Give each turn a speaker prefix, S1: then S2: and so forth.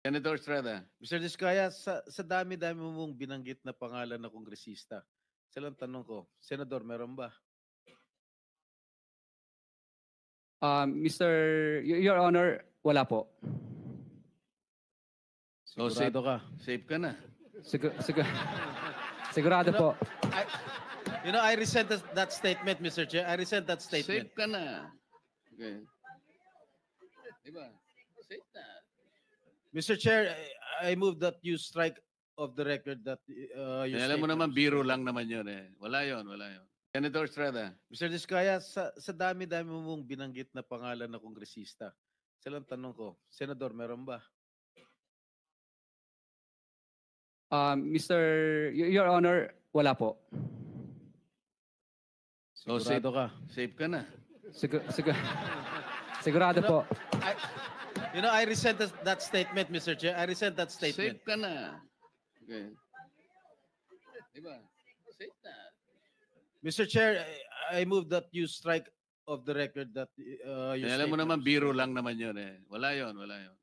S1: Senator Estrada.
S2: Mr. Diskaya, sa dami-dami mong binanggit na pangalan na kongresista, isa lang tanong ko, Senador, meron ba?
S3: Your Honor, wala po.
S1: So,
S2: Sigurado ka?
S1: safe ka na.
S3: Sigurado po.
S2: I resent that statement, Mr. Chair. I resent that statement.
S1: Safe ka na. Okay. Diba? Safe na.
S2: Mr. Chair, I move that you strike of the record that your
S1: Alam mo
S2: statement.
S1: naman, biro lang naman yun eh. Wala yun, wala yun. Senator Estrada.
S2: Mr. Diskaya, sa dami-dami mong binanggit na pangalan na kongresista, isa lang tanong ko, Senador, meron ba?
S3: Your Honor, wala po.
S1: So,
S2: Sigurado ka?
S1: safe ka na.
S3: Sigurado po.
S2: I resent that statement, Mr. Chair. I resent that statement.
S1: Safe ka na. Okay. Diba? Safe na.
S2: Mr. Chair, I move that you strike of the record that your
S1: Alam mo
S2: statement.
S1: naman, biro lang naman yun eh. Wala yun, wala yun.